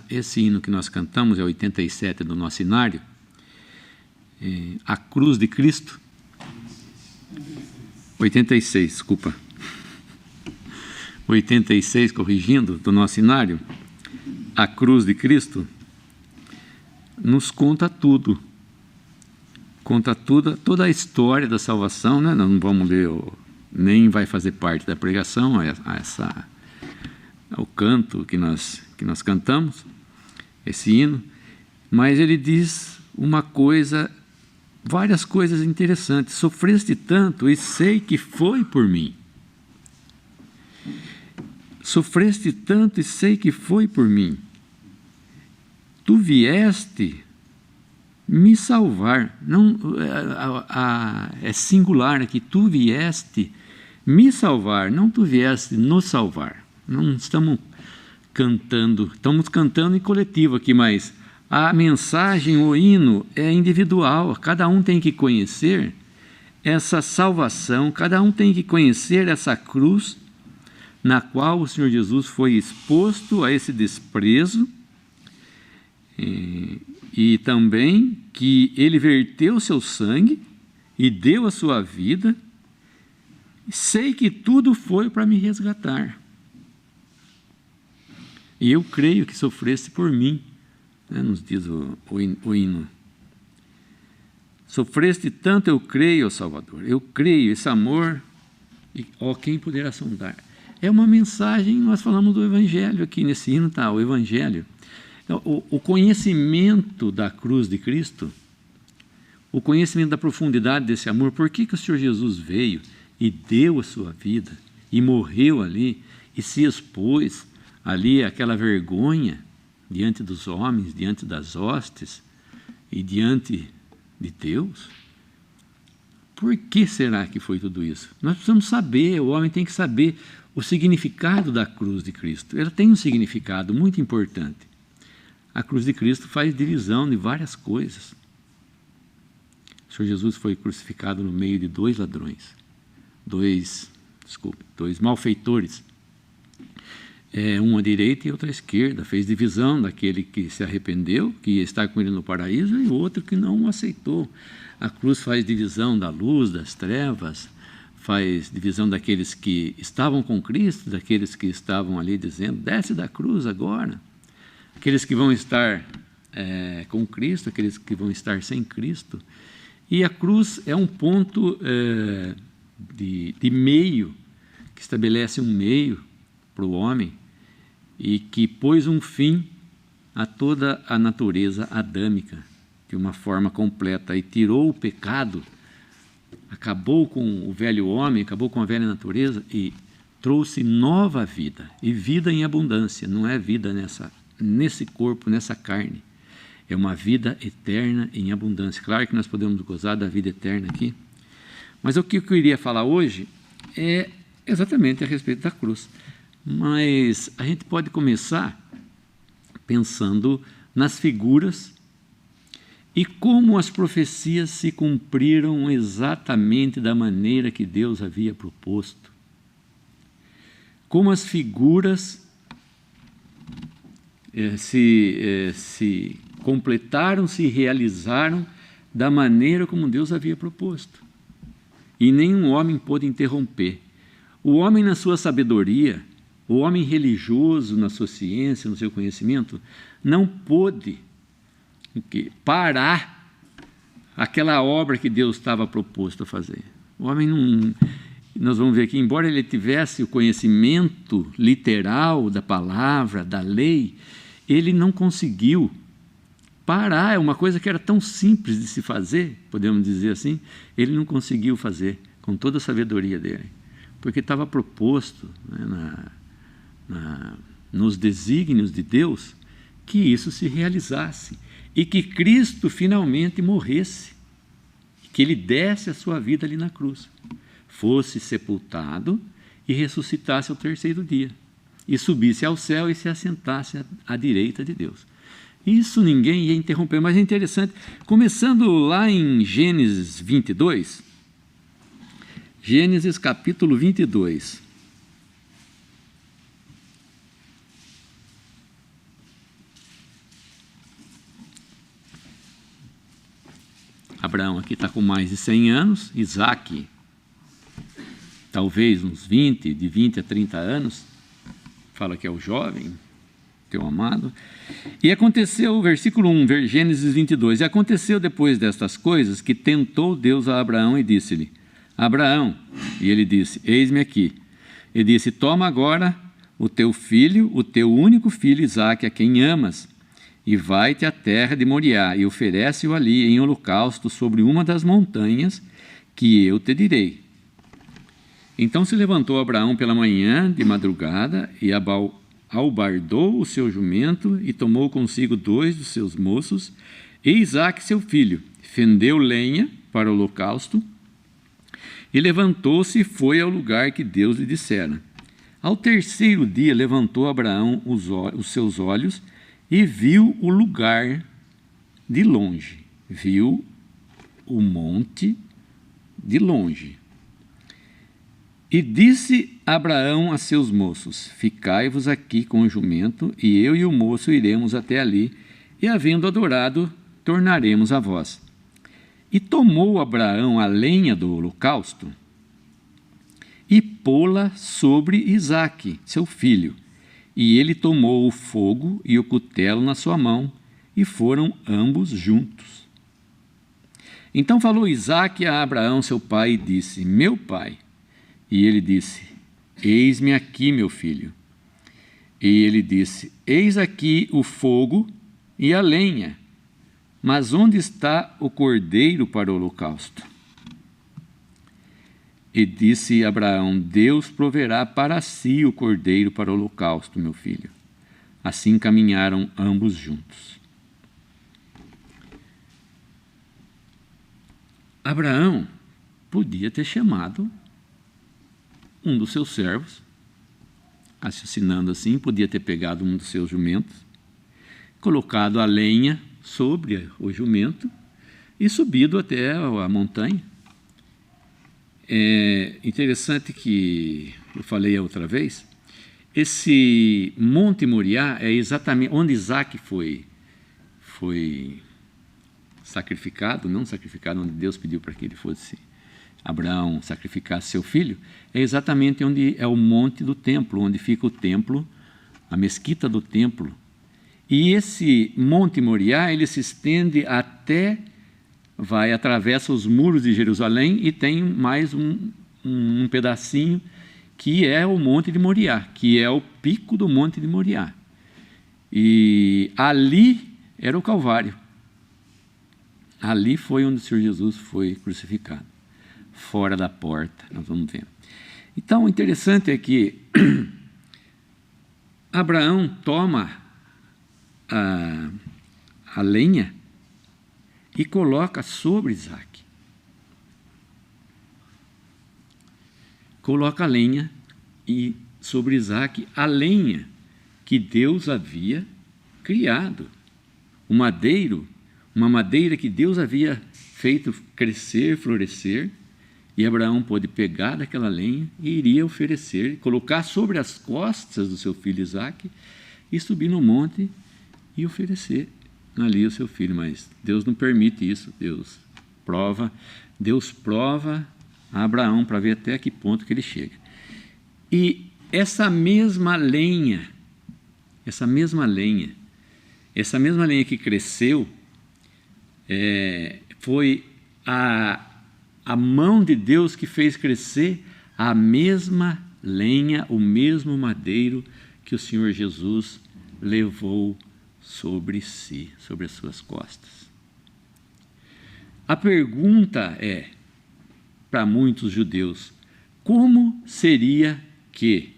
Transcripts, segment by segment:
Esse hino que nós cantamos é 87 do nosso inário, A Cruz de Cristo. 86, desculpa. 86, corrigindo, do nosso inário, A Cruz de Cristo, nos conta tudo. Conta toda a história da salvação, né? Nós não vamos ler, nem vai fazer parte da pregação, o canto que nós cantamos, esse hino, mas ele diz várias coisas interessantes. Sofreste tanto e sei que foi por mim. Sofreste tanto e sei que foi por mim. Tu vieste me salvar. Não, é singular aqui. Tu vieste me salvar, não tu vieste nos salvar. Não estamos cantando em coletivo aqui, mas a mensagem, o hino é individual. Cada um tem que conhecer essa salvação, cada um tem que conhecer essa cruz na qual o Senhor Jesus foi exposto a esse desprezo, e também que ele verteu seu sangue e deu a sua vida. Sei que tudo foi para me resgatar. E eu creio que sofreste por mim, né, nos diz o hino. Sofreste tanto, eu creio, ó Salvador. Eu creio, esse amor, quem poderá sondar? É uma mensagem, nós falamos do Evangelho aqui, nesse hino está o Evangelho. Então, o conhecimento da cruz de Cristo, o conhecimento da profundidade desse amor, por que o Senhor Jesus veio e deu a sua vida, e morreu ali, e se expôs ali aquela vergonha diante dos homens, diante das hostes e diante de Deus? Por que será que foi tudo isso? Nós precisamos saber, o homem tem que saber o significado da cruz de Cristo. Ela tem um significado muito importante. A cruz de Cristo faz divisão de várias coisas. O Senhor Jesus foi crucificado no meio de dois ladrões, dois malfeitores, um à direita e outro à esquerda. Fez divisão daquele que se arrependeu, que ia estar com ele no paraíso, e o outro que não o aceitou. A cruz faz divisão da luz, das trevas, faz divisão daqueles que estavam com Cristo, daqueles que estavam ali dizendo, desce da cruz agora. Aqueles que vão estar com Cristo, aqueles que vão estar sem Cristo. E a cruz é um ponto de meio, que estabelece um meio para o homem e que pôs um fim a toda a natureza adâmica, de uma forma completa, e tirou o pecado, acabou com o velho homem, acabou com a velha natureza e trouxe nova vida, e vida em abundância. Não é vida nesse corpo, nessa carne, é uma vida eterna em abundância. Claro que nós podemos gozar da vida eterna aqui, mas o que eu queria falar hoje é exatamente a respeito da cruz. Mas a gente pode começar pensando nas figuras e como as profecias se cumpriram exatamente da maneira que Deus havia proposto. Como as figuras se completaram, se realizaram da maneira como Deus havia proposto. E nenhum homem pôde interromper. O homem, na sua sabedoria, o homem religioso, na sua ciência, no seu conhecimento, não pôde parar aquela obra que Deus estava proposto a fazer. O homem não... Nós vamos ver aqui, embora ele tivesse o conhecimento literal da palavra, da lei, ele não conseguiu parar. É uma coisa que era tão simples de se fazer, podemos dizer assim, ele não conseguiu fazer com toda a sabedoria dele, porque estava proposto, né, nos desígnios de Deus, que isso se realizasse e que Cristo finalmente morresse, que ele desse a sua vida ali na cruz, fosse sepultado e ressuscitasse ao terceiro dia, e subisse ao céu e se assentasse à direita de Deus. Isso ninguém ia interromper, mas é interessante, começando lá em Gênesis 22, Gênesis capítulo 22, Abraão aqui está com mais de 100 anos, Isaque, talvez uns 20, de 20 a 30 anos, fala que é o jovem, teu amado. E aconteceu, versículo 1, Gênesis 22, e aconteceu depois destas coisas que tentou Deus a Abraão e disse-lhe, Abraão, e ele disse, eis-me aqui. Ele disse, toma agora o teu filho, o teu único filho Isaque, a quem amas, e vai-te à terra de Moriá, e oferece-o ali em holocausto sobre uma das montanhas que eu te direi. Então se levantou Abraão pela manhã, de madrugada, e albardou o seu jumento, e tomou consigo 2 dos seus moços, e Isaque seu filho, fendeu lenha para o holocausto, e levantou-se e foi ao lugar que Deus lhe dissera. Ao terceiro dia levantou Abraão os seus olhos e viu o lugar de longe, viu o monte de longe. E disse Abraão a seus moços, ficai-vos aqui com o jumento, e eu e o moço iremos até ali, e havendo adorado, tornaremos a vós. E tomou Abraão a lenha do holocausto, e pô-la sobre Isaque, seu filho. E ele tomou o fogo e o cutelo na sua mão, e foram ambos juntos. Então falou Isaque a Abraão, seu pai, e disse, meu pai. E ele disse, eis-me aqui, meu filho. E ele disse, eis aqui o fogo e a lenha, mas onde está o cordeiro para o holocausto? E disse Abraão, Deus proverá para si o cordeiro para o holocausto, meu filho. Assim caminharam ambos juntos. Abraão podia ter chamado um dos seus servos, raciocinando assim, podia ter pegado um dos seus jumentos, colocado a lenha sobre o jumento e subido até a montanha. É interessante que eu falei a outra vez, esse Monte Moriá é exatamente onde Isaque foi sacrificado, não sacrificado, onde Deus pediu para que ele fosse, Abraão sacrificasse seu filho, é exatamente onde é o monte do templo, onde fica o templo, a mesquita do templo. E esse Monte Moriá, ele se estende até, atravessa os muros de Jerusalém e tem mais um pedacinho que é o Monte de Moriá, que é o pico do Monte de Moriá. E ali era o Calvário. Ali foi onde o Senhor Jesus foi crucificado. Fora da porta, nós vamos ver. Então, o interessante é que Abraão toma a lenha e coloca sobre Isaque. Coloca a lenha e sobre Isaque a lenha que Deus havia criado. Uma madeira que Deus havia feito crescer, florescer, e Abraão pôde pegar daquela lenha e iria oferecer, colocar sobre as costas do seu filho Isaque e subir no monte e oferecer ali o seu filho. Mas Deus não permite isso, Deus prova a Abraão para ver até que ponto que ele chega. E essa mesma lenha que cresceu, foi a mão de Deus que fez crescer a mesma lenha, o mesmo madeiro que o Senhor Jesus levou sobre si, sobre as suas costas. A pergunta é, para muitos judeus, como seria que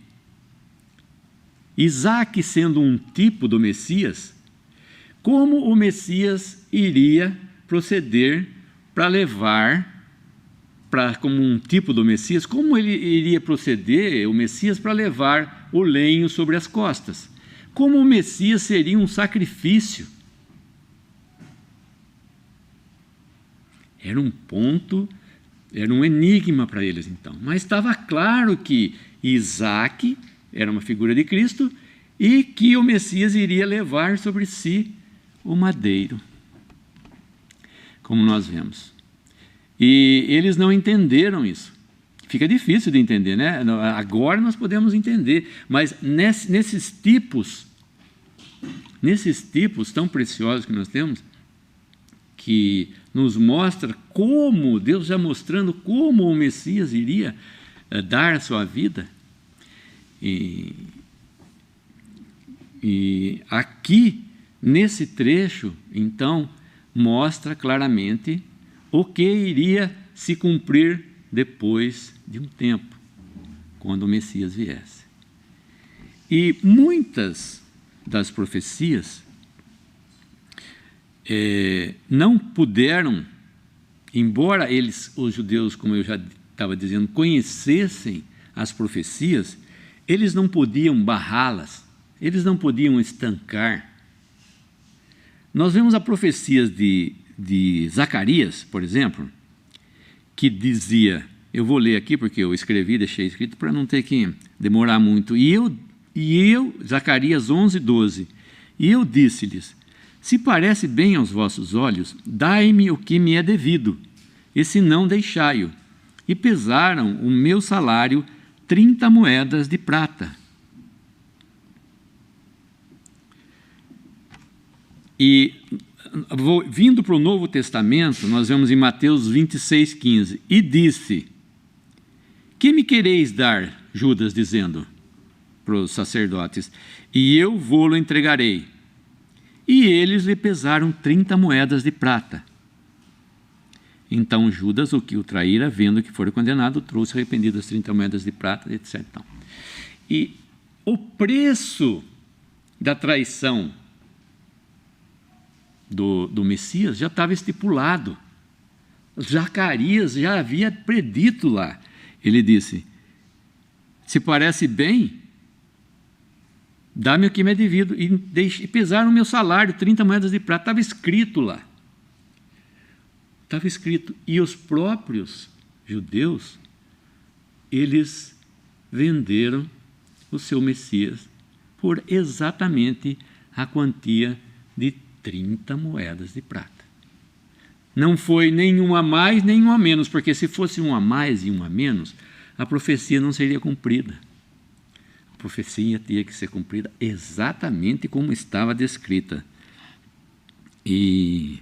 Isaque, sendo um tipo do Messias, como o Messias iria proceder para levar, como um tipo do Messias, como ele iria proceder, o Messias, para levar o lenho sobre as costas? Como o Messias seria um sacrifício? Era um ponto, era um enigma para eles então. Mas estava claro que Isaque era uma figura de Cristo e que o Messias iria levar sobre si o madeiro. Como nós vemos, E eles não entenderam isso. Fica difícil de entender, né? Agora nós podemos entender, mas nesses tipos tão preciosos que nós temos, que nos mostra como, Deus já mostrando como o Messias iria dar a sua vida. E aqui, nesse trecho, então, mostra claramente o que iria se cumprir depois de um tempo, quando o Messias viesse. E muitas das profecias não puderam, embora os judeus, como eu já estava dizendo, conhecessem as profecias, eles não podiam barrá-las, eles não podiam estancar. Nós vemos as profecias de Zacarias, por exemplo, que dizia, eu vou ler aqui porque eu escrevi, deixei escrito para não ter que demorar muito, e eu Zacarias 11:12, e eu disse-lhes, se parece bem aos vossos olhos, dai-me o que me é devido, e se não, deixai-o. E pesaram o meu salário 30 moedas de prata. E vindo para o Novo Testamento, nós vemos em Mateus 26:15, e disse, que me quereis dar, Judas dizendo para os sacerdotes, e eu vou-lo entregarei. E eles lhe pesaram 30 moedas de prata. Então Judas, o que o traíra, vendo que fora condenado, trouxe arrependido as 30 moedas de prata, etc. E o preço da traição do Messias já estava estipulado. Zacarias já havia predito lá. Ele disse, se parece bem, dá-me o que me é devido, e pesaram o meu salário, 30 moedas de prata, estava escrito lá. Estava escrito, e os próprios judeus, eles venderam o seu Messias por exatamente a quantia de 30 moedas de prata. Não foi nenhuma a mais, nenhuma a menos, porque se fosse uma a mais e uma a menos, a profecia não seria cumprida. A profecia tinha que ser cumprida exatamente como estava descrita. E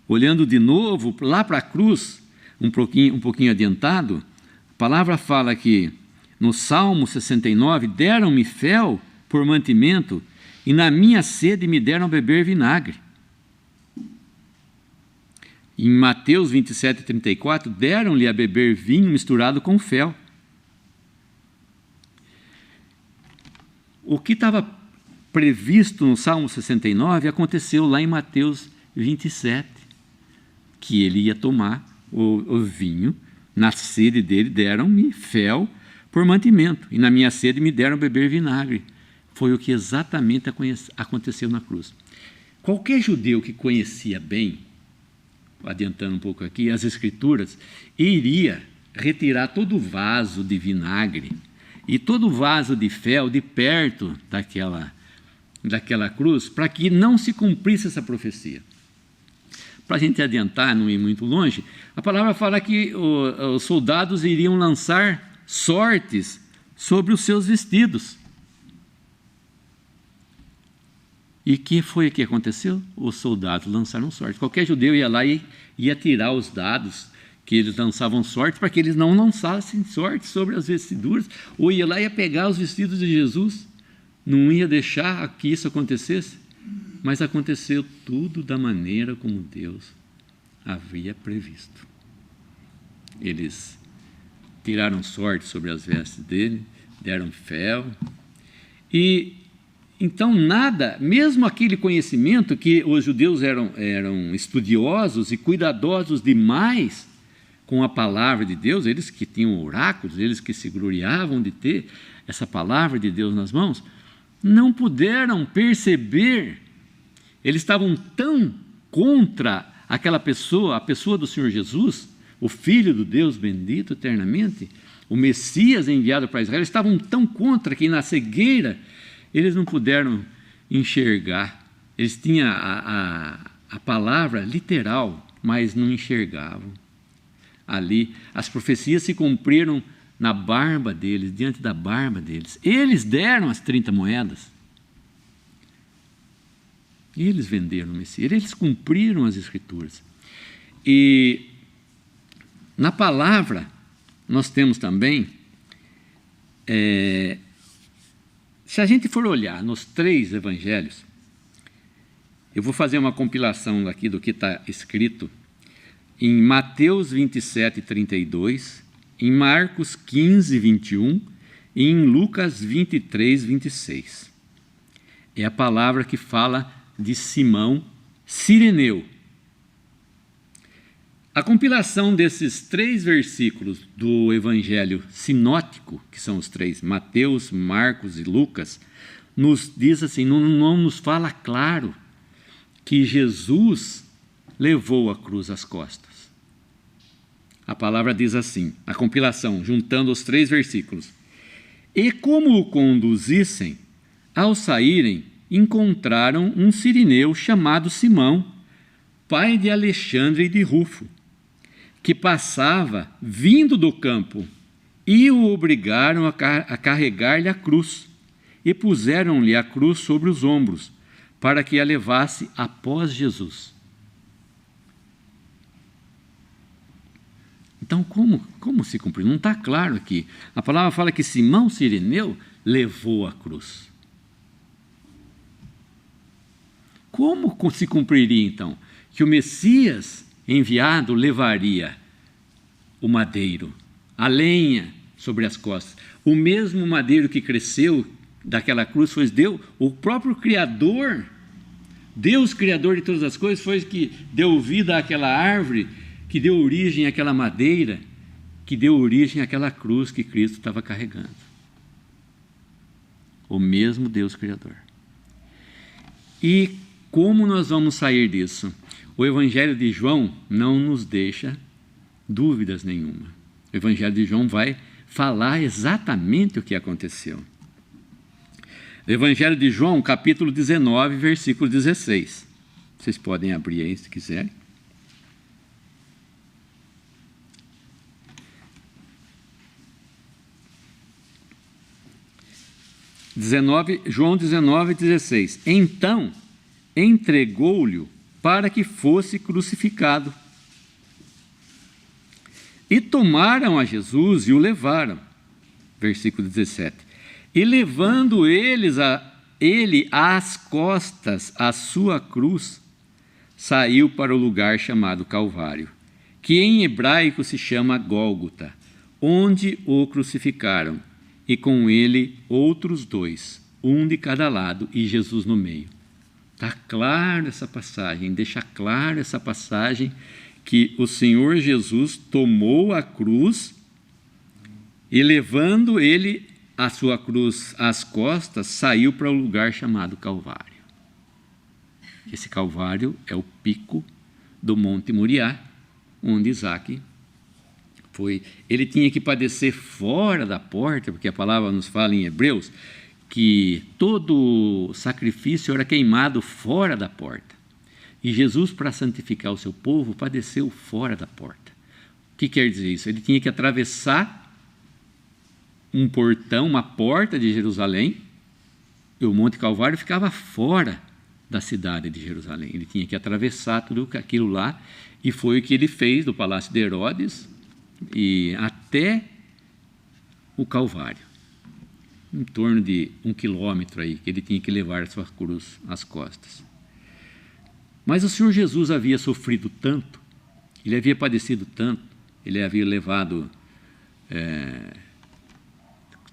olhando de novo lá para a cruz, um pouquinho adiantado, a palavra fala que no Salmo 69, deram-me fel por mantimento, e na minha sede me deram a beber vinagre. Em Mateus 27:34, deram-lhe a beber vinho misturado com fel. O que estava previsto no Salmo 69 aconteceu lá em Mateus 27, que ele ia tomar o vinho, na sede dele deram-me fel por mantimento, e na minha sede me deram a beber vinagre. Foi o que exatamente aconteceu na cruz. Qualquer judeu que conhecia bem, adiantando um pouco aqui, as Escrituras, iria retirar todo o vaso de vinagre e todo o vaso de fel de perto daquela cruz, para que não se cumprisse essa profecia. Para a gente adiantar, não ir muito longe, a palavra fala que os soldados iriam lançar sortes sobre os seus vestidos. E que foi o que aconteceu? Os soldados lançaram sorte. Qualquer judeu ia lá e ia tirar os dados que eles lançavam sorte, para que eles não lançassem sorte sobre as vestiduras, ou ia lá e ia pegar os vestidos de Jesus, não ia deixar que isso acontecesse. Mas aconteceu tudo da maneira como Deus havia previsto. Eles tiraram sorte sobre as vestes dele, deram fel, e então nada, mesmo aquele conhecimento que os judeus eram estudiosos e cuidadosos demais com a palavra de Deus, eles que tinham oráculos, eles que se gloriavam de ter essa palavra de Deus nas mãos, não puderam perceber, eles estavam tão contra aquela pessoa, a pessoa do Senhor Jesus, o Filho do Deus bendito eternamente, o Messias enviado para Israel, eles estavam tão contra que na cegueira eles não puderam enxergar. Eles tinham a palavra literal, mas não enxergavam. ali. As profecias se cumpriram na barba deles, diante da barba deles. Eles deram as 30 moedas. Eles venderam o Messias, eles cumpriram as Escrituras. E na palavra, nós temos também, se a gente for olhar nos 3 evangelhos, eu vou fazer uma compilação aqui do que está escrito em Mateus 27, 32, em Marcos 15, 21 e em Lucas 23, 26. É a palavra que fala de Simão Cireneu. A compilação desses 3 versículos do Evangelho sinótico, que são os 3, Mateus, Marcos e Lucas, nos diz assim, não nos fala claro que Jesus levou a cruz às costas. A palavra diz assim, a compilação, juntando os 3 versículos. E como o conduzissem, ao saírem, encontraram um sirineu chamado Simão, pai de Alexandre e de Rufo, que passava vindo do campo, e o obrigaram a carregar-lhe a cruz, e puseram-lhe a cruz sobre os ombros, para que a levasse após Jesus. Então, como se cumpriu? Não está claro aqui. A palavra fala que Simão Cireneu levou a cruz. Como se cumpriria, então? Que o Messias enviado levaria o madeiro, a lenha sobre as costas. O mesmo madeiro que cresceu daquela cruz foi Deus, o próprio Criador, Deus Criador de todas as coisas, foi que deu vida àquela árvore, que deu origem àquela madeira, que deu origem àquela cruz que Cristo estava carregando. O mesmo Deus Criador. E como nós vamos sair disso? O Evangelho de João não nos deixa dúvidas nenhuma. O Evangelho de João vai falar exatamente o que aconteceu. O Evangelho de João, capítulo 19, versículo 16. Vocês podem abrir aí se quiserem. João 19, 16. Então entregou-lhe para que fosse crucificado. E tomaram a Jesus e o levaram. Versículo 17. E levando ele às costas a sua cruz, saiu para o lugar chamado Calvário, que em hebraico se chama Gólgota, onde o crucificaram, e com ele outros 2, um de cada lado e Jesus no meio. Está claro essa passagem, deixa claro essa passagem que o Senhor Jesus tomou a cruz e, levando ele a sua cruz às costas, saiu para o lugar chamado Calvário. Esse Calvário é o pico do Monte Moriá, onde Isaac foi. Ele tinha que padecer fora da porta, porque a palavra nos fala em Hebreus que todo sacrifício era queimado fora da porta. E Jesus, para santificar o seu povo, padeceu fora da porta. O que quer dizer isso? Ele tinha que atravessar um portão, uma porta de Jerusalém, e o Monte Calvário ficava fora da cidade de Jerusalém. Ele tinha que atravessar tudo aquilo lá, e foi o que ele fez do Palácio de Herodes e até o Calvário. Em torno de 1 quilômetro aí, que ele tinha que levar a sua cruz às costas. Mas o Senhor Jesus havia sofrido tanto, ele havia padecido tanto, ele havia levado,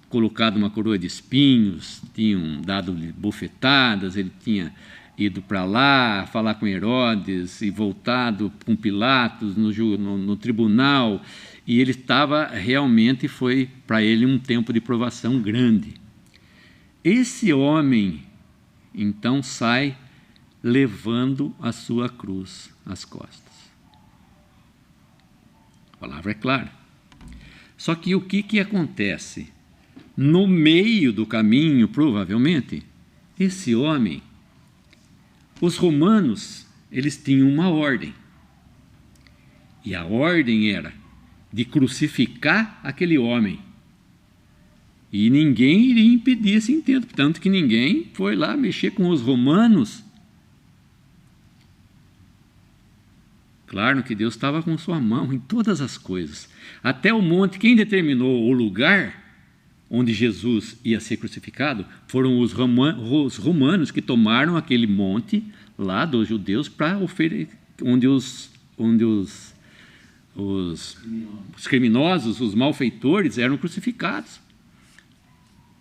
colocado uma coroa de espinhos, tinham dado bofetadas, ele tinha ido para lá falar com Herodes e voltado com Pilatos no tribunal, e ele estava realmente, foi para ele um tempo de provação grande. Esse homem, então, sai levando a sua cruz às costas. A palavra é clara. Só que o que acontece? No meio do caminho, provavelmente, esse homem, os romanos, eles tinham uma ordem. E a ordem era de crucificar aquele homem. E ninguém iria impedir esse intento, tanto que ninguém foi lá mexer com os romanos. Claro que Deus estava com sua mão em todas as coisas. Até o monte, quem determinou o lugar onde Jesus ia ser crucificado foram os romanos que tomaram aquele monte lá dos judeus para oferecer, onde os criminosos, os malfeitores eram crucificados.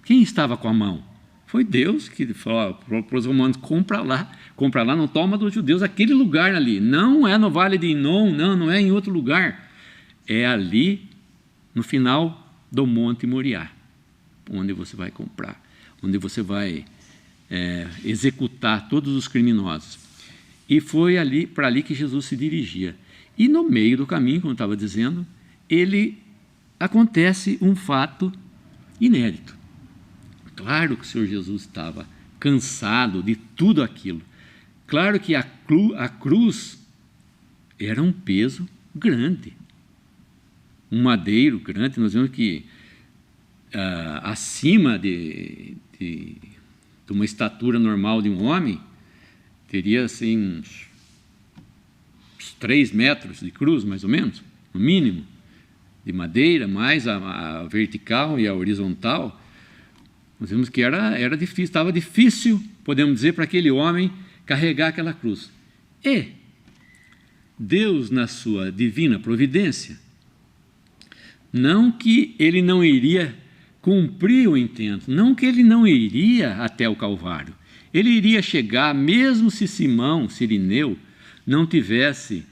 Quem estava com a mão? Foi Deus que falou para os romanos: compra lá, não toma dos judeus aquele lugar ali. Não é no Vale de Inom, não é em outro lugar. É ali, no final do Monte Moriá, onde você vai comprar, onde você vai executar todos os criminosos. E foi para ali que Jesus se dirigia. E no meio do caminho, como eu estava dizendo, acontece um fato inédito. Claro que o Senhor Jesus estava cansado de tudo aquilo. Claro que a cruz era um peso grande. Um madeiro grande, nós vemos que acima de uma estatura normal de um homem, teria assim uns 3 metros de cruz, mais ou menos, no mínimo, de madeira, mais a vertical e a horizontal. Nós vimos que era difícil, estava difícil, podemos dizer, para aquele homem carregar aquela cruz. E Deus, na sua divina providência, não que ele não iria cumprir o intento, não que ele não iria até o Calvário, ele iria chegar, mesmo se Simão Cirineu não tivesse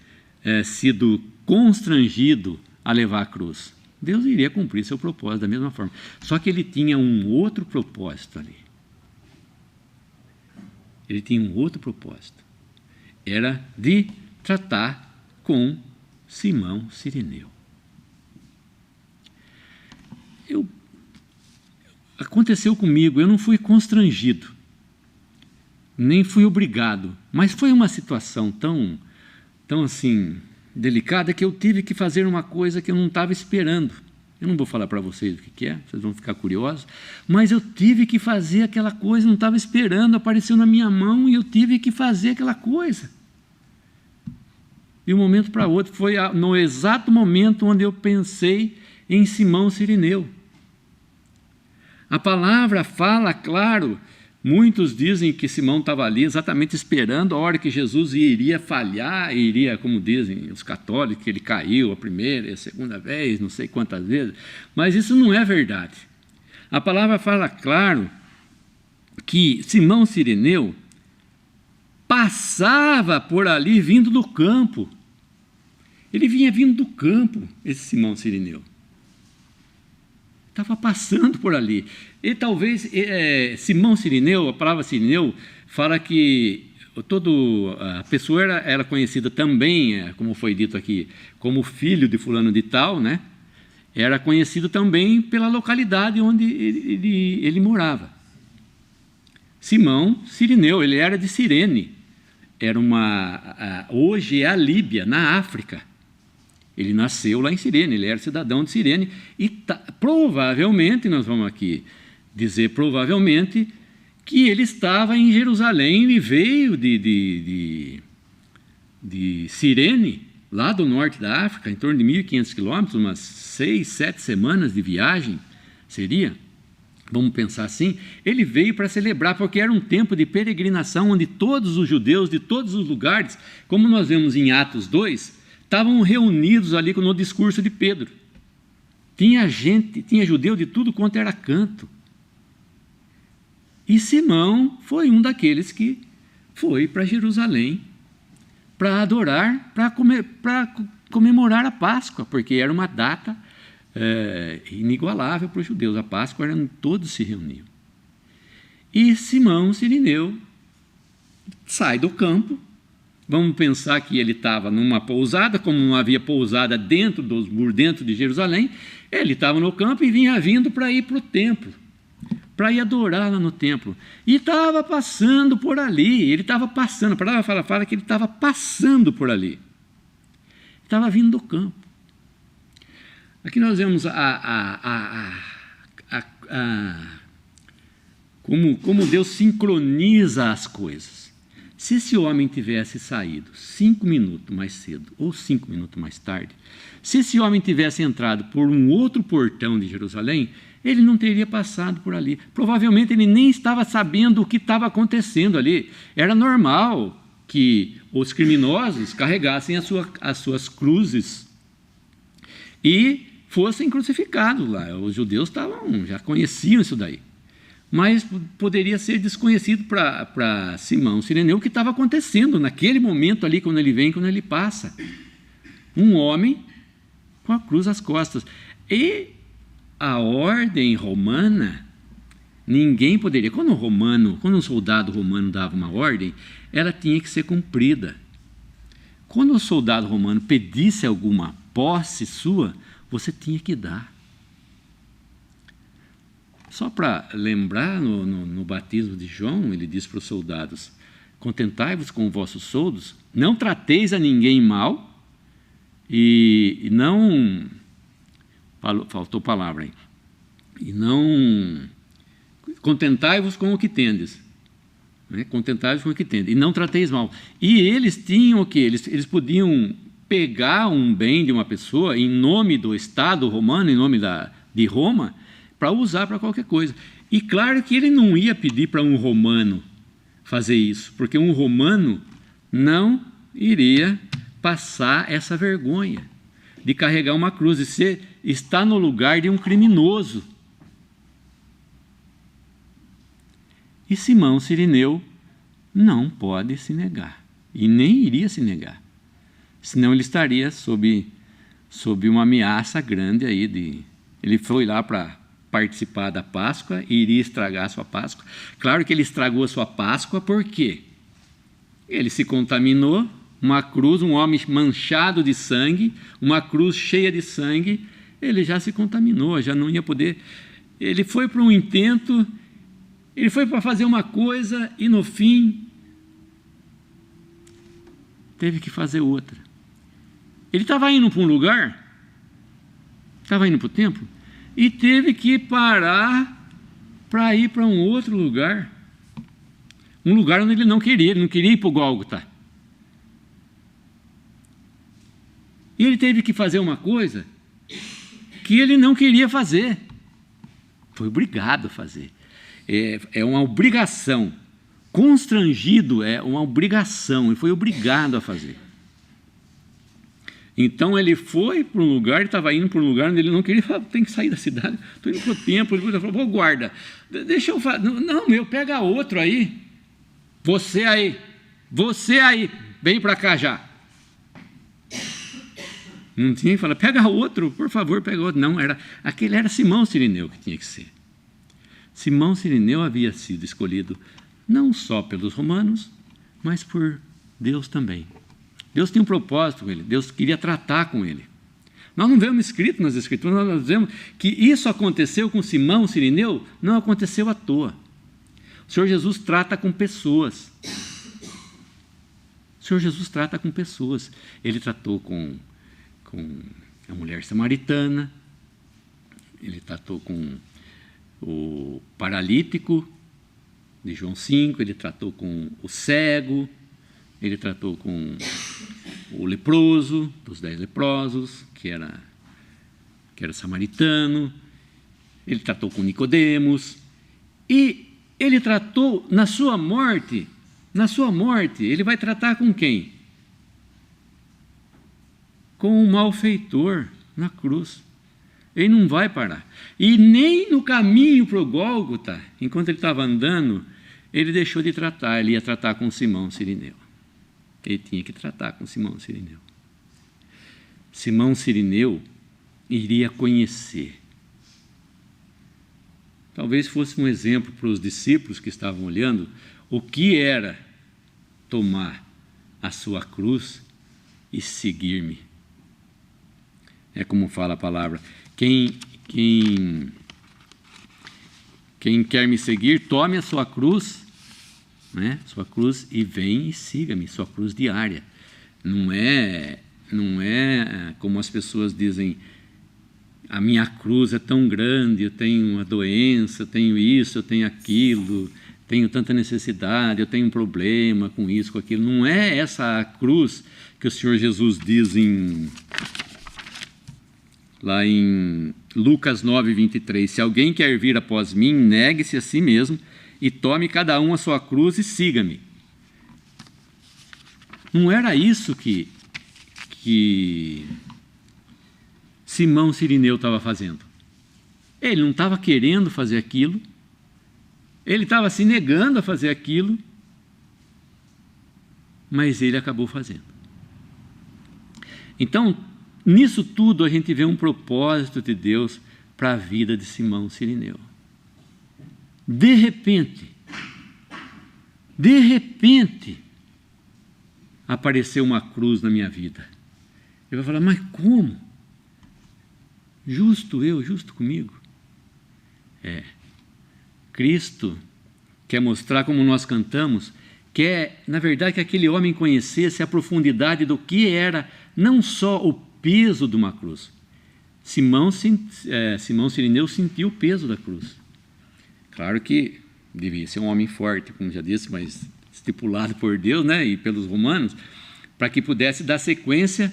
sido constrangido a levar a cruz. Deus iria cumprir seu propósito da mesma forma. Só que ele tinha um outro propósito ali. Ele tinha um outro propósito. Era de tratar com Simão Cirineu. Aconteceu comigo, eu não fui constrangido, nem fui obrigado, mas foi uma situação tão assim, delicada, que eu tive que fazer uma coisa que eu não estava esperando. Eu não vou falar para vocês o que é, vocês vão ficar curiosos, mas eu tive que fazer aquela coisa, não estava esperando, apareceu na minha mão e eu tive que fazer aquela coisa. De um momento para outro, foi no exato momento onde eu pensei em Simão Cirineu. A palavra fala, claro, muitos dizem que Simão estava ali exatamente esperando a hora que Jesus iria falhar, iria, como dizem os católicos, que ele caiu a primeira e a segunda vez, não sei quantas vezes, mas isso não é verdade. A palavra fala, claro, que Simão Cirineu passava por ali vindo do campo. Ele vinha vindo do campo, esse Simão Cirineu. Estava passando por ali. E talvez Simão Cirineu, a palavra Cirineu, fala que a pessoa era conhecida também, como foi dito aqui, como filho de fulano de tal, né? Era conhecido também pela localidade onde ele morava. Simão Cirineu, ele era de Cirene. Hoje é a Líbia, na África. Ele nasceu lá em Cirene, ele era cidadão de Cirene, e provavelmente, nós vamos aqui dizer provavelmente, que ele estava em Jerusalém, ele veio de Cirene, lá do norte da África, em torno de 1.500 quilômetros, umas 6, 7 semanas de viagem, seria, vamos pensar assim, ele veio para celebrar, porque era um tempo de peregrinação, onde todos os judeus de todos os lugares, como nós vemos em Atos 2, estavam reunidos ali no discurso de Pedro. Tinha judeu de tudo quanto era canto. E Simão foi um daqueles que foi para Jerusalém para adorar, para comemorar a Páscoa, porque era uma data inigualável para os judeus. A Páscoa era onde todos se reuniam. E Simão Cirineu sai do campo. Vamos pensar que ele estava numa pousada, como não havia pousada dentro dos muros, dentro de Jerusalém, ele estava no campo e vinha vindo para ir para o templo, para ir adorar lá no templo. E estava passando por ali, ele estava passando, a palavra fala que ele estava passando por ali. Estava vindo do campo. Aqui nós vemos como Deus sincroniza as coisas. Se esse homem tivesse saído 5 minutos mais cedo ou 5 minutos mais tarde, se esse homem tivesse entrado por um outro portão de Jerusalém, ele não teria passado por ali. Provavelmente ele nem estava sabendo o que estava acontecendo ali. Era normal que os criminosos carregassem as suas cruzes e fossem crucificados lá. Os judeus já conheciam isso daí. Mas poderia ser desconhecido para Simão Cireneu o que estava acontecendo naquele momento ali, quando ele vem, quando ele passa. Um homem com a cruz às costas. E a ordem romana, ninguém poderia... Quando um soldado romano dava uma ordem, ela tinha que ser cumprida. Quando o soldado romano pedisse alguma posse sua, você tinha que dar. Só para lembrar, no batismo de João, ele diz para os soldados: contentai-vos com vossos soldos, não trateis a ninguém mal, e não... Faltou palavra aí. E não... Contentai-vos com o que tendes. Né? Contentai-vos com o que tendes. E não trateis mal. E eles tinham o quê? Eles podiam pegar um bem de uma pessoa em nome do Estado romano, em nome de Roma, para usar para qualquer coisa. E claro que ele não ia pedir para um romano fazer isso, porque um romano não iria passar essa vergonha de carregar uma cruz, e você está no lugar de um criminoso. E Simão Cireneu não pode se negar, e nem iria se negar, senão ele estaria sob uma ameaça grande aí ele foi lá para participar da Páscoa e iria estragar a sua Páscoa. Claro que ele estragou a sua Páscoa, por quê? Ele se contaminou, uma cruz, um homem manchado de sangue, uma cruz cheia de sangue, ele já se contaminou, já não ia poder... Ele foi para um intento, ele foi para fazer uma coisa e no fim teve que fazer outra. Ele estava indo para um lugar, estava indo para o templo, e teve que parar para ir para um outro lugar. Um lugar onde ele não queria ir para o Gólgota. E ele teve que fazer uma coisa que ele não queria fazer. Foi obrigado a fazer. É uma obrigação. Constrangido é uma obrigação. Ele foi obrigado a fazer. Então ele foi para um lugar, ele estava indo para um lugar onde ele não queria, ele falou: tem que sair da cidade, estou indo para o templo. Ele falou: guarda, deixa eu fazer. Não, pega outro aí. Você aí, vem para cá já. Não tinha que falar: pega outro, por favor, pega outro. Não, aquele era Simão Cireneu que tinha que ser. Simão Cireneu havia sido escolhido não só pelos romanos, mas por Deus também. Deus tinha um propósito com ele, Deus queria tratar com ele. Nós não vemos escrito nas Escrituras, nós vemos que isso aconteceu com Simão Cireneu, não aconteceu à toa. O Senhor Jesus trata com pessoas. O Senhor Jesus trata com pessoas. Ele tratou com a mulher samaritana, ele tratou com o paralítico de João 5, ele tratou com o cego, ele tratou com o leproso, dos 10 leprosos, que era samaritano, ele tratou com Nicodemos, e ele tratou na sua morte, ele vai tratar com quem? Com um malfeitor na cruz. Ele não vai parar. E nem no caminho para o Gólgota, enquanto ele estava andando, ele deixou de tratar, ele ia tratar com Simão Cireneu. Ele tinha que tratar com Simão Cireneu. Simão Cireneu iria conhecer. Talvez fosse um exemplo para os discípulos que estavam olhando o que era tomar a sua cruz e seguir-me. É como fala a palavra: quem quer me seguir, tome a sua cruz, né? Sua cruz, e vem e siga-me, sua cruz diária. Não é como as pessoas dizem, a minha cruz é tão grande, eu tenho uma doença, eu tenho isso, eu tenho aquilo, tenho tanta necessidade, eu tenho um problema com isso, com aquilo. Não é essa a cruz que o Senhor Jesus diz lá em Lucas 9, 23. Se alguém quer vir após mim, negue-se a si mesmo e tome cada um a sua cruz e siga-me. Não era isso que Simão Cirineu estava fazendo. Ele não estava querendo fazer aquilo, ele estava se negando a fazer aquilo, mas ele acabou fazendo. Então, nisso tudo a gente vê um propósito de Deus para a vida de Simão Cirineu. De repente, apareceu uma cruz na minha vida. Ele vai falar, mas como? Justo eu, justo comigo? Cristo quer mostrar, como nós cantamos, quer, na verdade, que aquele homem conhecesse a profundidade do que era, não só o peso de uma cruz. Simão Cirineu sentiu o peso da cruz. Claro que devia ser um homem forte, como já disse, mas estipulado por Deus, né, e pelos romanos, para que pudesse dar sequência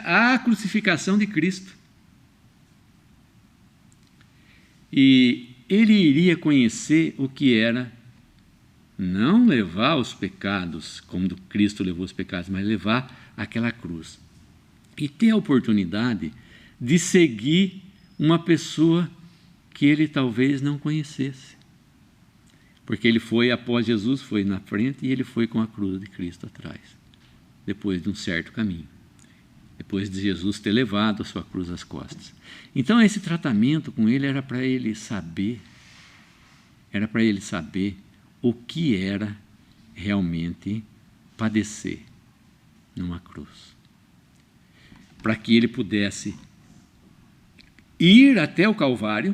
à crucificação de Cristo. E ele iria conhecer o que era não levar os pecados, como do Cristo levou os pecados, mas levar aquela cruz. E ter a oportunidade de seguir uma pessoa que ele talvez não conhecesse. Porque ele foi após Jesus, foi na frente, e ele foi com a cruz de Cristo atrás, depois de um certo caminho, depois de Jesus ter levado a sua cruz às costas. Então esse tratamento com ele era para ele saber o que era realmente padecer numa cruz, para que ele pudesse ir até o Calvário.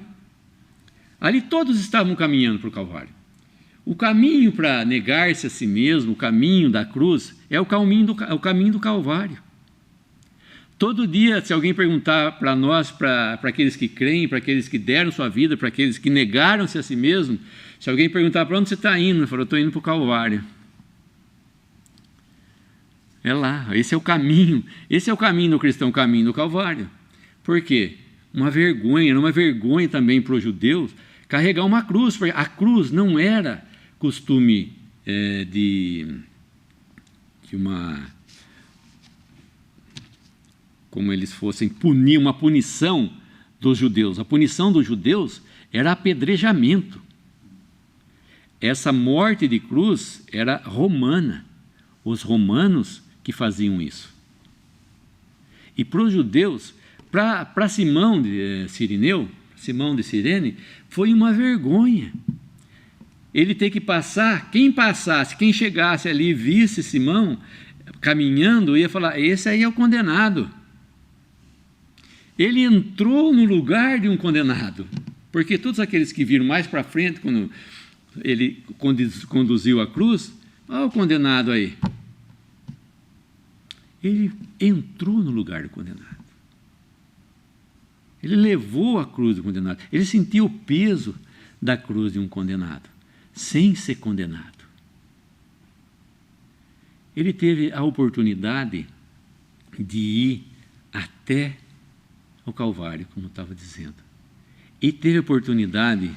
Ali todos estavam caminhando para o Calvário. O caminho para negar-se a si mesmo, o caminho da cruz, é o caminho do Calvário. Todo dia, se alguém perguntar para nós, para aqueles que creem, para aqueles que deram sua vida, para aqueles que negaram-se a si mesmo, se alguém perguntar para onde você está indo, eu falo, eu estou indo para o Calvário. É lá, esse é o caminho do cristão, o caminho do Calvário. Por quê? Uma vergonha também para os judeus carregar uma cruz, porque a cruz não era costume como eles fossem punir, uma punição dos judeus. A punição dos judeus era apedrejamento. Essa morte de cruz era romana. Os romanos que faziam isso. E para os judeus, para Simão de Cirineu, Simão de Cirene, foi uma vergonha. Ele ter que passar, quem chegasse ali e visse Simão caminhando, ia falar, esse aí é o condenado. Ele entrou no lugar de um condenado, porque todos aqueles que viram mais para frente, quando ele conduziu a cruz, olha o condenado aí. Ele entrou no lugar do condenado. Ele levou a cruz do condenado. Ele sentiu o peso da cruz de um condenado, sem ser condenado. Ele teve a oportunidade de ir até o Calvário, como estava dizendo. E teve a oportunidade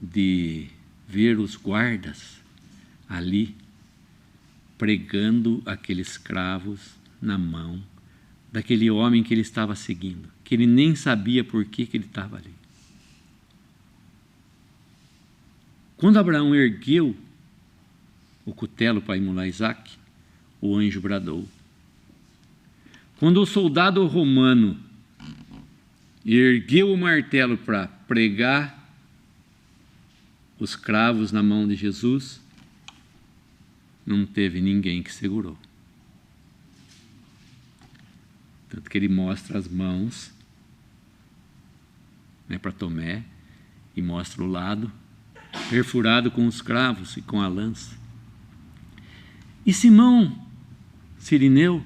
de ver os guardas ali pregando aqueles cravos na mão daquele homem que ele estava seguindo, que ele nem sabia por que ele estava ali. Quando Abraão ergueu o cutelo para imolar Isaac, o anjo bradou. Quando o soldado romano ergueu o martelo para pregar os cravos na mão de Jesus, não teve ninguém que segurou. Tanto que ele mostra as mãos, para Tomé, e mostra o lado perfurado com os cravos e com a lança. E Simão Cirineu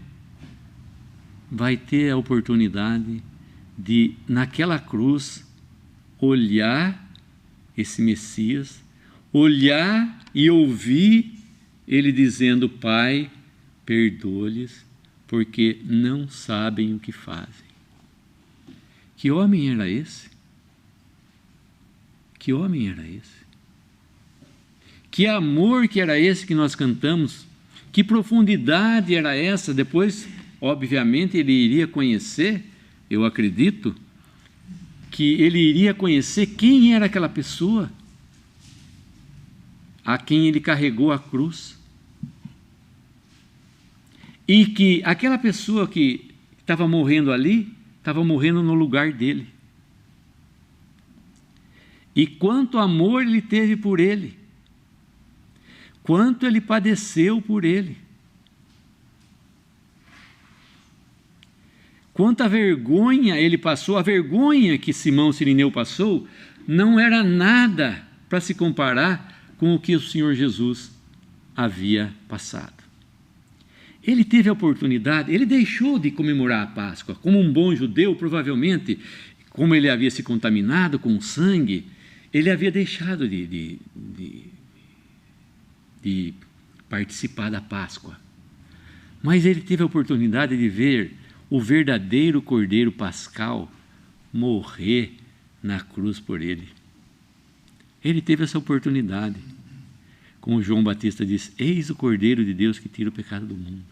vai ter a oportunidade de, naquela cruz, olhar esse Messias, olhar e ouvir ele dizendo: Pai, perdoa-lhes, porque não sabem o que fazem. Que homem era esse? Que homem era esse? Que amor que era esse que nós cantamos? Que profundidade era essa? Depois, obviamente, ele iria conhecer, eu acredito, que ele iria conhecer quem era aquela pessoa a quem ele carregou a cruz. E que aquela pessoa que estava morrendo ali, estava morrendo no lugar dele. E quanto amor ele teve por ele. Quanto ele padeceu por ele. Quanta vergonha ele passou. A vergonha que Simão Cirineu passou não era nada para se comparar com o que o Senhor Jesus havia passado. Ele teve a oportunidade, ele deixou de comemorar a Páscoa. Como um bom judeu, provavelmente, como ele havia se contaminado com o sangue, ele havia deixado de participar da Páscoa. Mas ele teve a oportunidade de ver o verdadeiro Cordeiro Pascal morrer na cruz por ele. Ele teve essa oportunidade. Como João Batista diz: eis o Cordeiro de Deus que tira o pecado do mundo.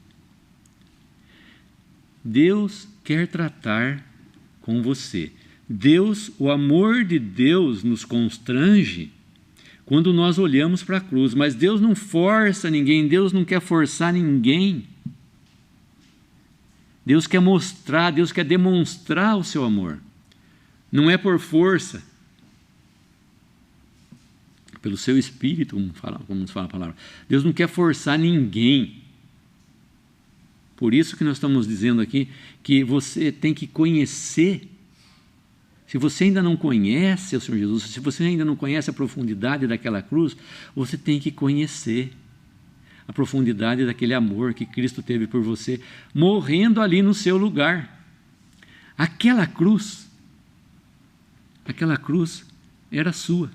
Deus quer tratar com você. Deus, o amor de Deus nos constrange quando nós olhamos para a cruz, mas Deus não força ninguém, Deus não quer forçar ninguém. Deus quer mostrar, Deus quer demonstrar o seu amor. Não é por força, pelo seu espírito, como nos fala a palavra. Deus não quer forçar ninguém. Por isso que nós estamos dizendo aqui que você tem que conhecer. Se você ainda não conhece o Senhor Jesus, se você ainda não conhece a profundidade daquela cruz, você tem que conhecer a profundidade daquele amor que Cristo teve por você, morrendo ali no seu lugar. Aquela cruz era sua.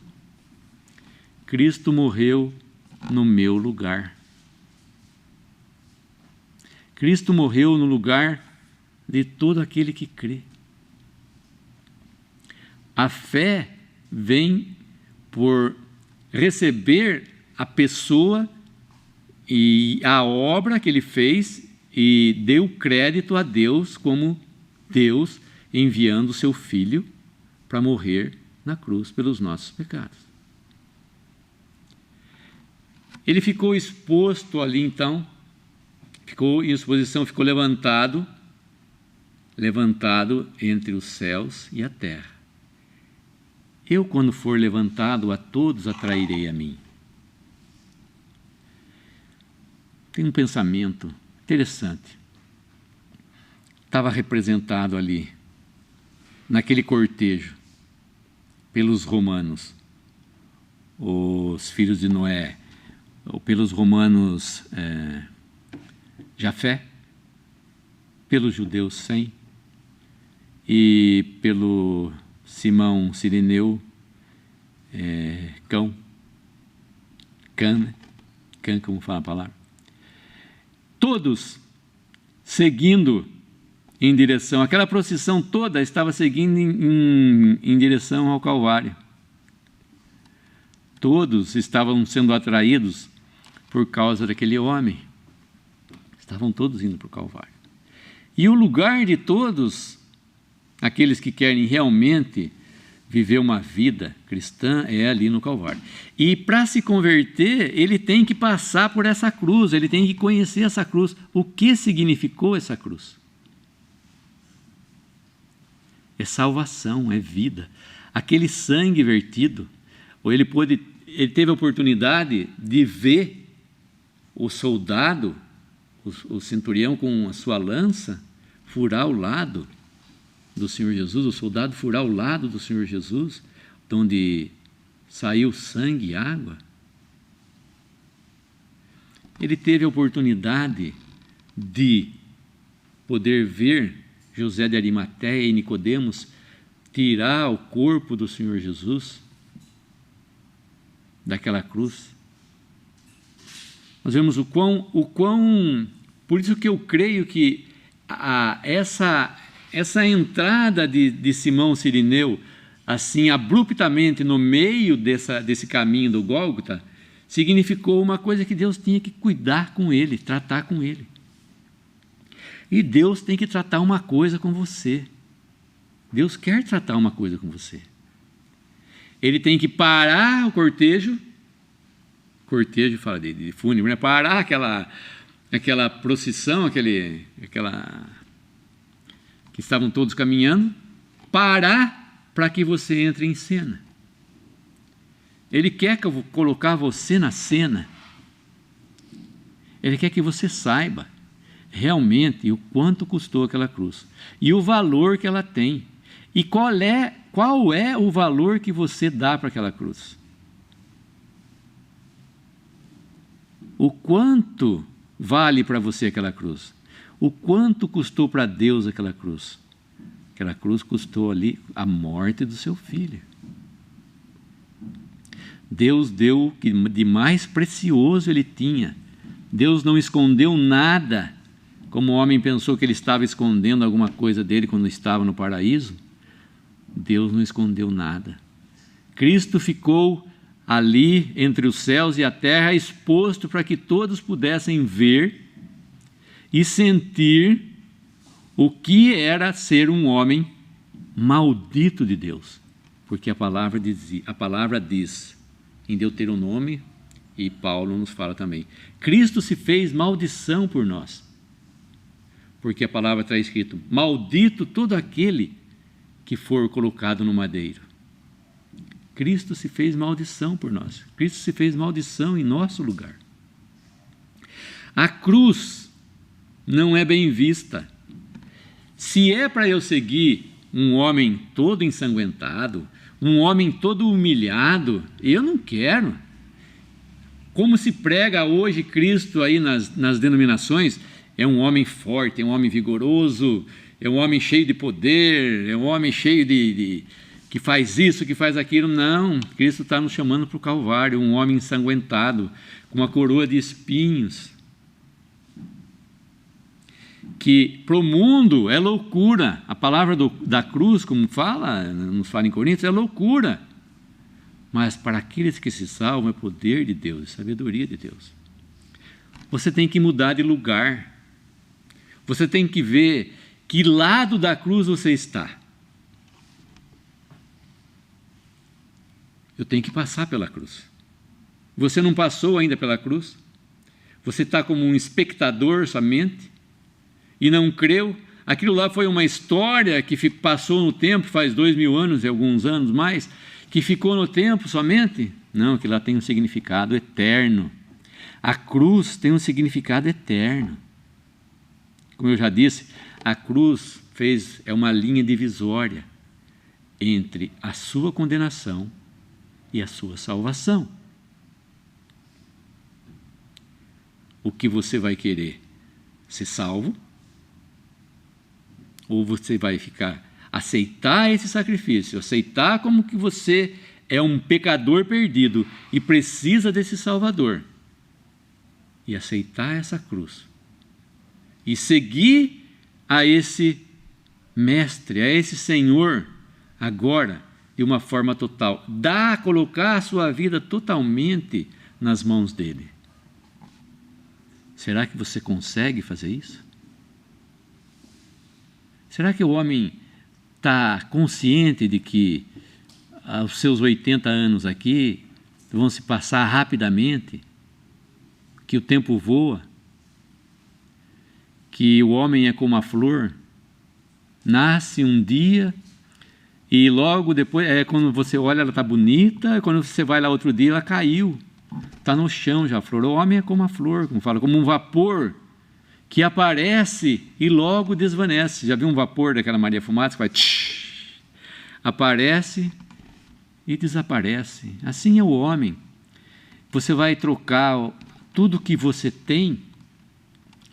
Cristo morreu no meu lugar. Cristo morreu no lugar de todo aquele que crê. A fé vem por receber a pessoa e a obra que ele fez e deu crédito a Deus como Deus enviando o seu Filho para morrer na cruz pelos nossos pecados. Ele ficou exposto ali então, ficou em exposição, ficou levantado entre os céus e a terra. Eu, quando for levantado, a todos atrairei a mim. Tem um pensamento interessante. Estava representado ali, naquele cortejo, pelos romanos, os filhos de Noé, ou pelos romanos Jafé, pelos judeus Sem, e pelo Simão Cirineu, Cã, como fala a palavra. Todos seguindo em direção, aquela procissão toda estava seguindo em direção ao Calvário. Todos estavam sendo atraídos por causa daquele homem. Estavam todos indo para o Calvário. E o lugar de todos, aqueles que querem realmente viver uma vida cristã, é ali no Calvário. E para se converter, ele tem que passar por essa cruz, ele tem que conhecer essa cruz. O que significou essa cruz? É salvação, é vida. Aquele sangue vertido, ou ele teve a oportunidade de ver o soldado, o centurião com a sua lança, furar o lado do Senhor Jesus, o soldado furar o lado do Senhor Jesus, de onde saiu sangue e água. Ele teve a oportunidade de poder ver José de Arimateia e Nicodemos tirar o corpo do Senhor Jesus daquela cruz. Nós vemos o quão por isso que eu creio que essa entrada de Simão Cirineu, assim, abruptamente no meio desse caminho do Gólgota, significou uma coisa que Deus tinha que cuidar com ele, tratar com ele. E Deus tem que tratar uma coisa com você. Deus quer tratar uma coisa com você. Ele tem que parar o cortejo fala de fúnebre, né? Parar aquela procissão, aquela que estavam todos caminhando, parar para que você entre em cena. Ele quer colocar você na cena. Ele quer que você saiba realmente o quanto custou aquela cruz e o valor que ela tem. E qual é o valor que você dá para aquela cruz? O quanto vale para você aquela cruz? O quanto custou para Deus aquela cruz? Aquela cruz custou ali a morte do seu filho. Deus deu o que de mais precioso ele tinha. Deus não escondeu nada, como o homem pensou que ele estava escondendo alguma coisa dele quando estava no paraíso. Deus não escondeu nada. Cristo ficou ali entre os céus e a terra, exposto para que todos pudessem ver e sentir o que era ser um homem maldito de Deus. Porque a palavra diz em Deuteronômio, e Paulo nos fala também, Cristo se fez maldição por nós. Porque a palavra está escrito, maldito todo aquele que for colocado no madeiro. Cristo se fez maldição por nós. Cristo se fez maldição em nosso lugar. A cruz não é bem vista. Se é para eu seguir um homem todo ensanguentado, um homem todo humilhado, eu não quero. Como se prega hoje Cristo aí nas denominações, é um homem forte, é um homem vigoroso, é um homem cheio de poder, é um homem cheio de que faz isso, que faz aquilo. Não, Cristo está nos chamando para o Calvário, um homem ensanguentado, com uma coroa de espinhos, que para o mundo é loucura. A palavra da cruz, como nos fala em Coríntios, é loucura. Mas para aqueles que se salvam é poder de Deus, sabedoria de Deus. Você tem que mudar de lugar. Você tem que ver que lado da cruz você está. Eu tenho que passar pela cruz. Você não passou ainda pela cruz? Você está como um espectador somente e não creu? Aquilo lá foi uma história que passou no tempo, faz 2000 anos e alguns anos mais, que ficou no tempo somente? Não, aquilo lá tem um significado eterno. A cruz tem um significado eterno. Como eu já disse, a cruz é uma linha divisória entre a sua condenação e a sua salvação. O que você vai querer? Ser salvo? Ou você vai aceitar esse sacrifício, aceitar como que você é um pecador perdido e precisa desse Salvador, e aceitar essa cruz, e seguir a esse Mestre, a esse Senhor, agora, de uma forma total, colocar a sua vida totalmente nas mãos dele. Será que você consegue fazer isso? Será que o homem está consciente de que os seus 80 anos aqui vão se passar rapidamente, que o tempo voa, que o homem é como a flor, nasce um dia e logo depois, quando você olha ela está bonita, quando você vai lá outro dia ela caiu, está no chão já a flor. O homem é como a flor, como fala, como um vapor que aparece e logo desvanece. Já viu um vapor daquela Maria Fumaça que vai aparece e desaparece? Assim é o homem. Você vai trocar tudo que você tem,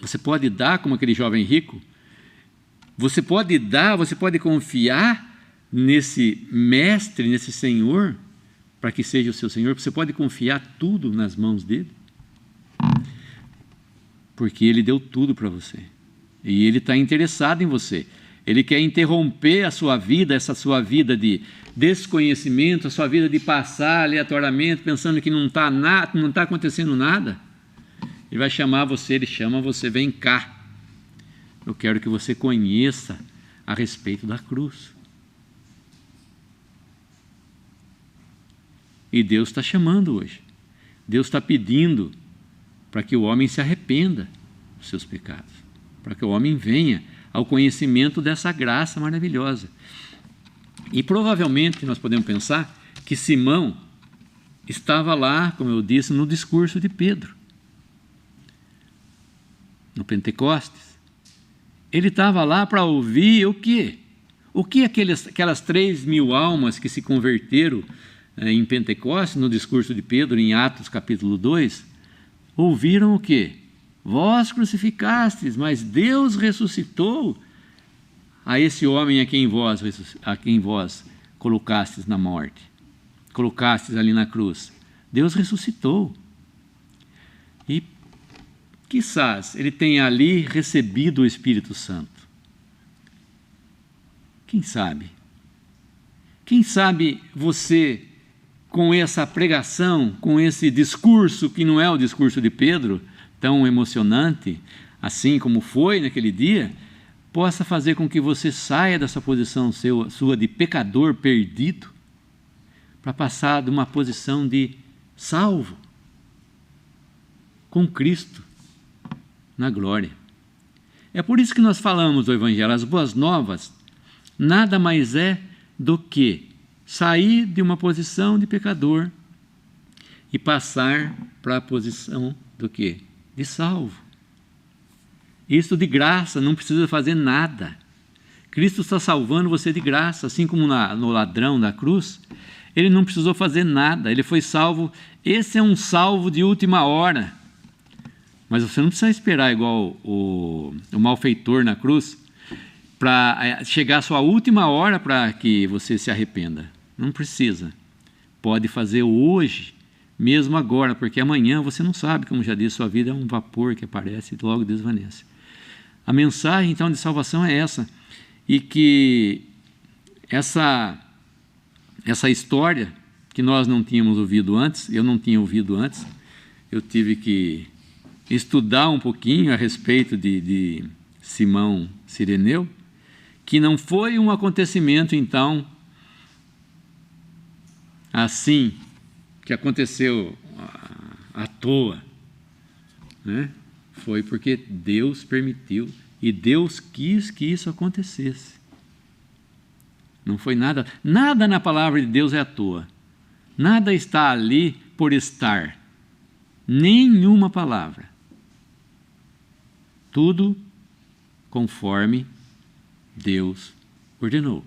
você pode dar como aquele jovem rico, Você pode confiar nesse mestre, nesse Senhor, para que seja o seu Senhor. Você pode confiar tudo nas mãos dele, porque ele deu tudo para você. E ele está interessado em você. Ele quer interromper a sua vida, essa sua vida de desconhecimento, a sua vida de passar aleatoriamente, pensando que não está acontecendo nada. Ele vai chamar você, ele chama você, vem cá. Eu quero que você conheça a respeito da cruz. E Deus está chamando hoje. Deus está pedindo para que o homem se arrependa dos seus pecados, para que o homem venha ao conhecimento dessa graça maravilhosa. E provavelmente nós podemos pensar que Simão estava lá, como eu disse, no discurso de Pedro, no Pentecostes. Ele estava lá para ouvir o quê? O que aquelas 3.000 almas que se converteram em Pentecostes, no discurso de Pedro, em Atos capítulo 2, ouviram o quê? Vós crucificastes, mas Deus ressuscitou a esse homem a quem vós colocastes na morte, colocastes ali na cruz. Deus ressuscitou. E quizás ele tenha ali recebido o Espírito Santo. Quem sabe? Quem sabe você, com essa pregação, com esse discurso, que não é o discurso de Pedro, tão emocionante, assim como foi naquele dia, possa fazer com que você saia dessa posição sua de pecador perdido, para passar de uma posição de salvo, com Cristo, na glória. É por isso que nós falamos do Evangelho. As boas novas nada mais é do que sair de uma posição de pecador e passar para a posição do quê? De salvo. Isso de graça, não precisa fazer nada. Cristo está salvando você de graça, assim como no ladrão da cruz. Ele não precisou fazer nada, ele foi salvo. Esse é um salvo de última hora. Mas você não precisa esperar igual o malfeitor na cruz para chegar a sua última hora para que você se arrependa. Não precisa. Pode fazer hoje, mesmo agora, porque amanhã você não sabe, como já disse, sua vida é um vapor que aparece e logo desvanece. A mensagem, então, de salvação é essa. E que essa história que nós não tínhamos ouvido antes, eu não tinha ouvido antes, eu tive que estudar um pouquinho a respeito de Simão Cireneu, que não foi um acontecimento, então, assim, que aconteceu à toa, né? Foi porque Deus permitiu e Deus quis que isso acontecesse. Não foi nada na palavra de Deus é à toa. Nada está ali por estar. Nenhuma palavra. Tudo conforme Deus ordenou.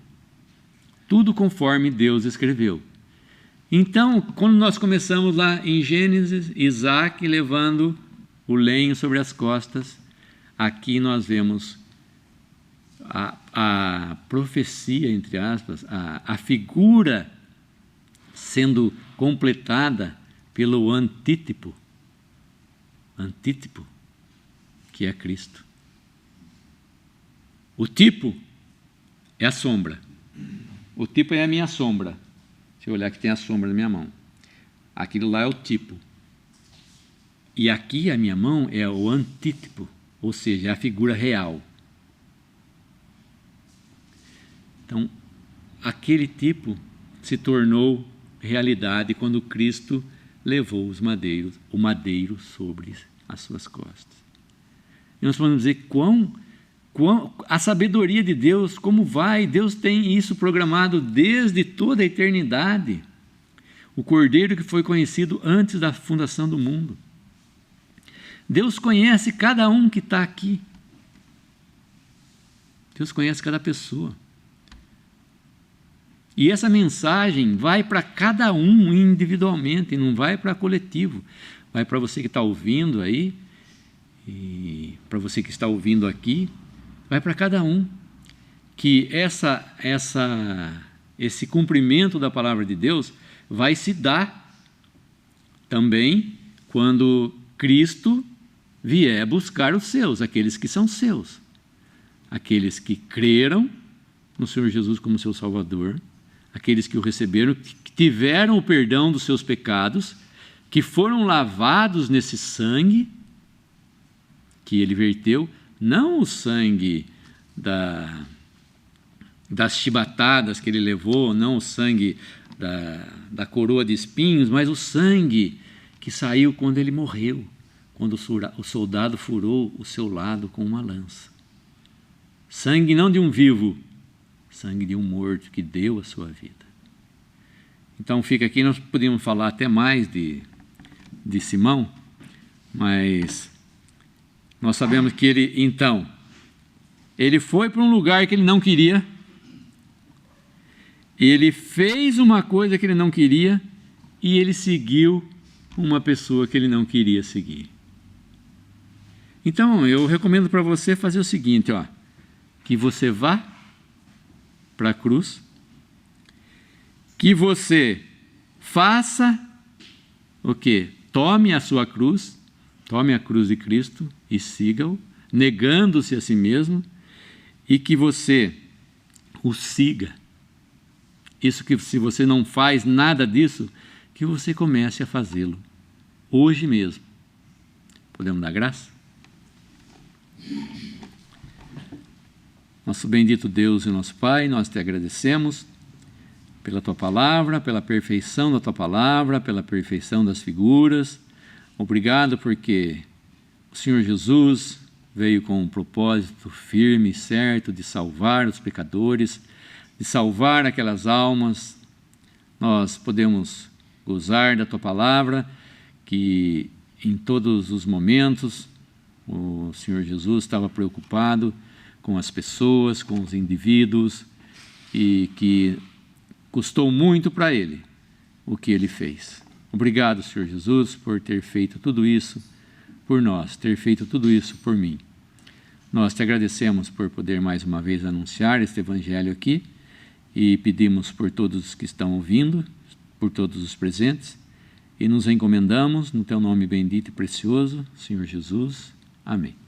Tudo conforme Deus escreveu. Então, quando nós começamos lá em Gênesis, Isaac levando o lenho sobre as costas, aqui nós vemos a profecia, entre aspas, a figura sendo completada pelo antítipo, que é Cristo. O tipo é a sombra. O tipo é a minha sombra. Deixa eu olhar que tem a sombra na minha mão. Aquilo lá é o tipo. E aqui a minha mão é o antítipo, ou seja, é a figura real. Então, aquele tipo se tornou realidade quando Cristo levou o madeiro sobre as suas costas. E nós podemos dizer a sabedoria de Deus, como vai? Deus tem isso programado desde toda a eternidade. O Cordeiro que foi conhecido antes da fundação do mundo. Deus conhece cada um que está aqui. Deus conhece cada pessoa. E essa mensagem vai para cada um individualmente, não vai para coletivo. Vai para você que está ouvindo aí, e para você que está ouvindo aqui, vai para cada um. que esse cumprimento da palavra de Deus vai se dar também quando Cristo vier buscar os seus, aqueles que são seus, aqueles que creram no Senhor Jesus como seu Salvador, aqueles que o receberam, que tiveram o perdão dos seus pecados, que foram lavados nesse sangue que ele verteu, não o sangue das chibatadas que ele levou, não o sangue da coroa de espinhos, mas o sangue que saiu quando ele morreu, quando o soldado furou o seu lado com uma lança. Sangue não de um vivo, sangue de um morto que deu a sua vida. Então fica aqui, nós podíamos falar até mais de Simão, mas nós sabemos que ele foi para um lugar que ele não queria, ele fez uma coisa que ele não queria e ele seguiu uma pessoa que ele não queria seguir. Então eu recomendo para você fazer o seguinte, que você vá para a cruz, que você faça o quê? Tome a sua cruz, tome a cruz de Cristo e siga-o, negando-se a si mesmo, e que você o siga. Isso que se você não faz nada disso, que você comece a fazê-lo, hoje mesmo. Podemos dar graça? Nosso bendito Deus e nosso Pai, nós te agradecemos pela Tua Palavra, pela perfeição da Tua Palavra, pela perfeição das figuras. Obrigado porque o Senhor Jesus veio com um propósito firme e certo de salvar os pecadores, de salvar aquelas almas. Nós podemos gozar da Tua Palavra, que em todos os momentos o Senhor Jesus estava preocupado com as pessoas, com os indivíduos, e que custou muito para Ele o que Ele fez. Obrigado, Senhor Jesus, por ter feito tudo isso por nós, ter feito tudo isso por mim. Nós te agradecemos por poder mais uma vez anunciar este Evangelho aqui e pedimos por todos os que estão ouvindo, por todos os presentes, e nos encomendamos no Teu nome bendito e precioso, Senhor Jesus. Amém.